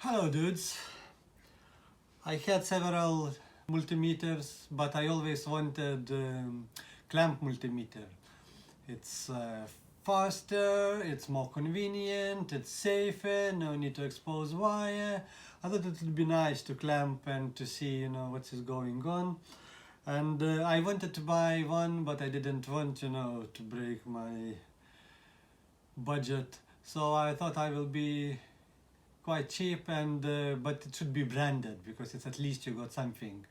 Hello dudes, I had several multimeters, but I always wanted clamp multimeter. It's faster, it's more convenient, it's safer, no need to expose wire. I thought it would be nice to clamp and to see what is going on. And I wanted to buy one, but I didn't want to break my budget. So I thought I will be quite cheap, and but it should be branded because it's at least you got something.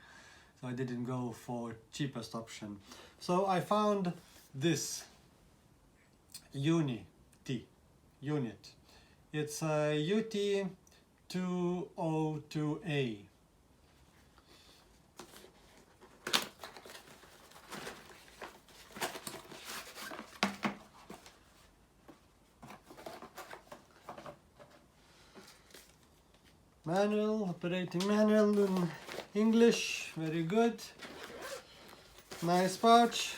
So I didn't go for cheapest option. So I found this UNI-T unit. It's a UT202A. Manual, operating manual in English, very good. Nice pouch.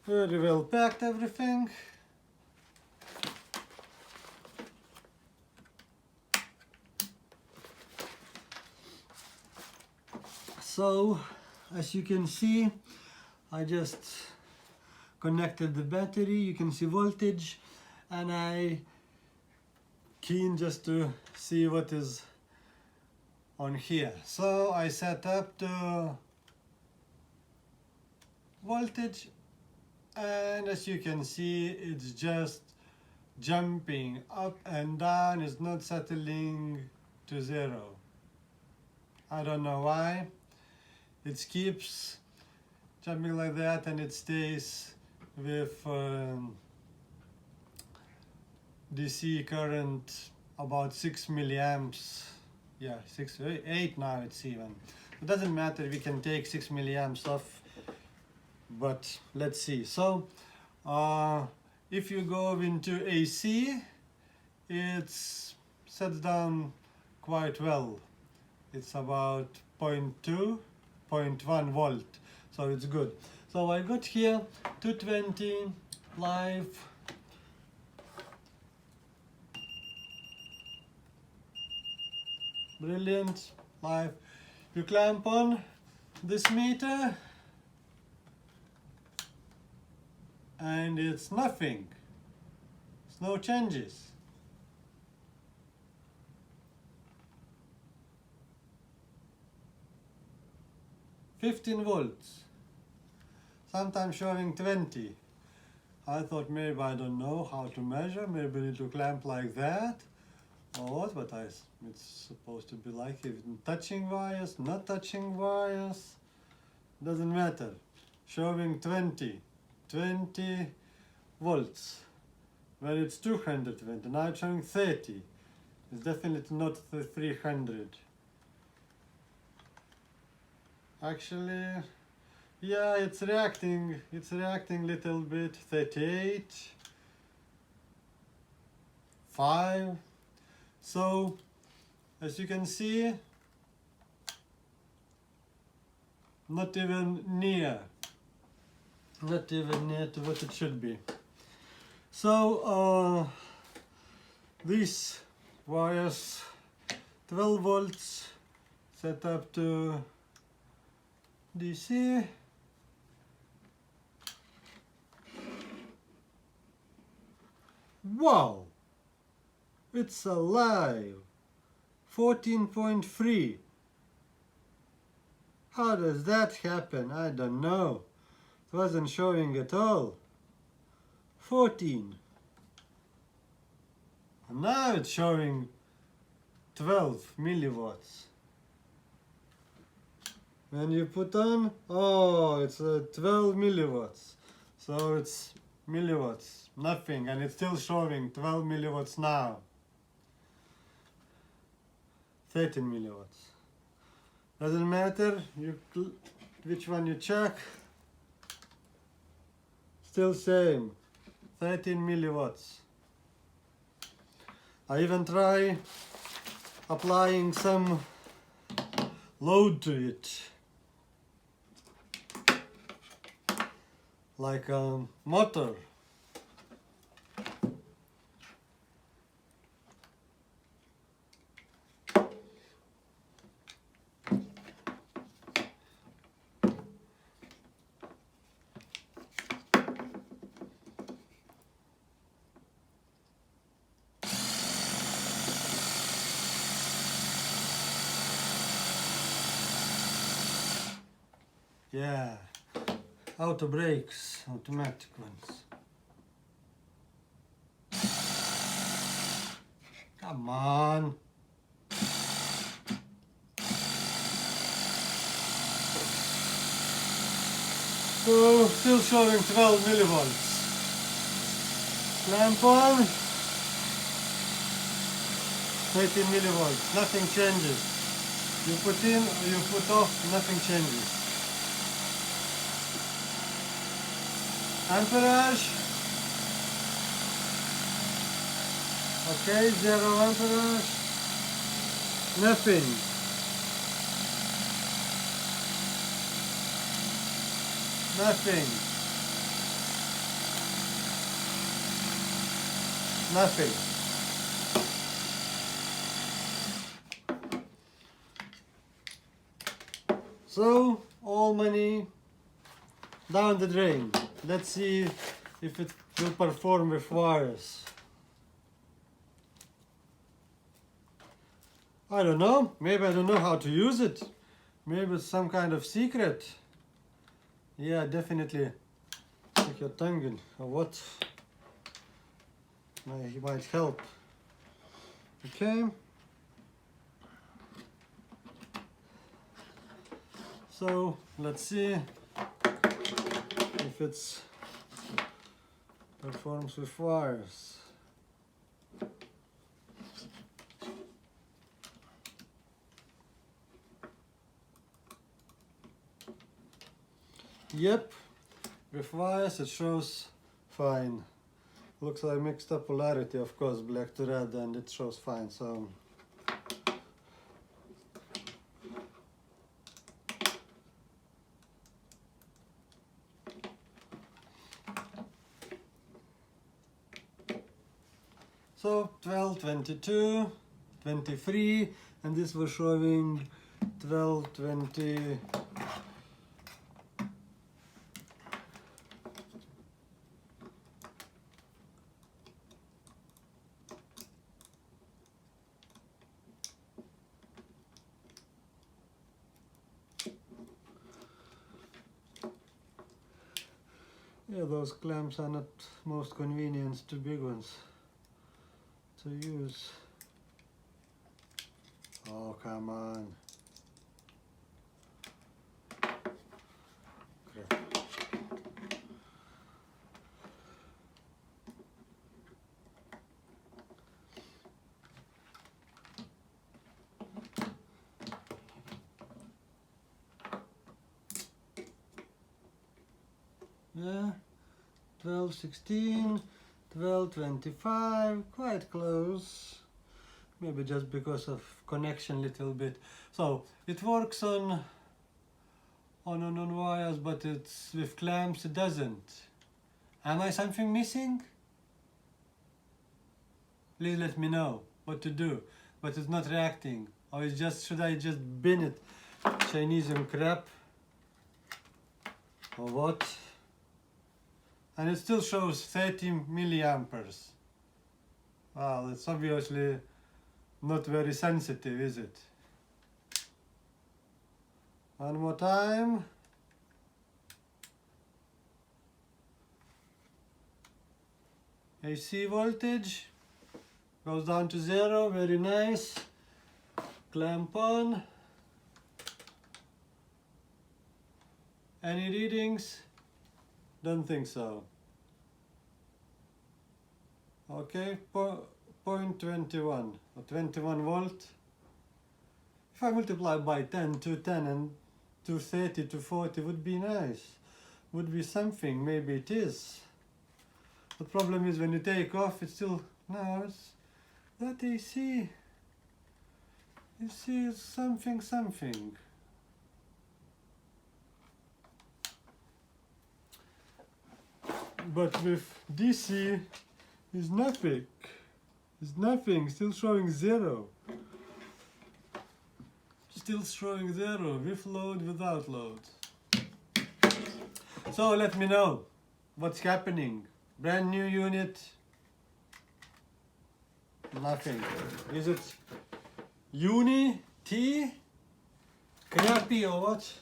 Very well packed everything. So, as you can see, I just connected the battery. You can see voltage, and I keen just to see what is on here. So I set up the voltage, and as you can see, it's just jumping up and down. It's not settling to zero. I don't know why. It keeps jumping like that, and it stays with DC current about 6 milliamps. Yeah, 8 now it's even. It doesn't matter, we can take 6 milliamps off, but let's see. So if you go into AC, it sets down quite well. It's about 0.2, 0.1 volt, so it's good. So I got here 220 live. Brilliant, live. You clamp on this meter and it's nothing. It's no changes. $15 volts. Sometimes showing 20. I thought maybe I don't know how to measure. Maybe I need to clamp like that. Or what? But it's supposed to be like even touching wires, not touching wires. Doesn't matter. Showing 20 volts. When it's 220. Now it's showing 30. It's definitely not the 300. Actually, yeah, it's reacting a little bit. 38, 5. So, as you can see, not even near to what it should be. So, these wires, 12 volts, set up to DC. Wow! It's alive! 14.3. How does that happen? I don't know. It wasn't showing at all. 14. And now it's showing 12 milliwatts. When you put on, oh, it's 12 milliwatts. So it's milliwatts, nothing, and it's still showing 12 milliwatts now. 13 milliwatts. Doesn't matter which one you check. Still same. 13 milliwatts. I even try applying some load to it, like a motor. Yeah. Auto brakes, automatic ones. Come on. So, still showing 12 millivolts. Lamp on. 18 millivolts. Nothing changes. You put in or you put off, nothing changes. Amperage. Okay, 0 amperage. Nothing. Nothing. Nothing. So, all money down the drain. Let's see if it will perform with wires. I don't know. Maybe I don't know how to use it. Maybe it's some kind of secret. Yeah, definitely. Stick your tongue in. Or what? Might help. Okay. So let's see if it's performs with wires. Yep, with wires it shows fine. Looks like mixed up polarity, of course, black to red, and it shows fine. So So 12, 22, 23, and this was showing 12, 20. Yeah, those clamps are not most convenient to big ones to use. Oh, come on. Crap. Yeah, 12, 16, 12, 25, quite close. Maybe just because of connection little bit. So it works on wires, but it's with clamps it doesn't. Am I something missing? Please let me know what to do. But it's not reacting. Or it's just, should I just bin it? Chinese and crap? Or what? And it still shows 30 milliamperes. Well, it's obviously not very sensitive, is it? One more time. AC voltage goes down to 0, very nice. Clamp on. Any readings? Don't think so. Okay, 0.21 or 21 volt. If I multiply by 10, 210 and 230, 240 would be nice. Would be something, maybe it is. The problem is when you take off, it's still, no, it's that AC. You see, it's something. But with DC, it's nothing. It's nothing, still showing 0. Still showing 0, with load, without load. So let me know what's happening. Brand new unit. Nothing. Is it UNI-T? Crappy or what?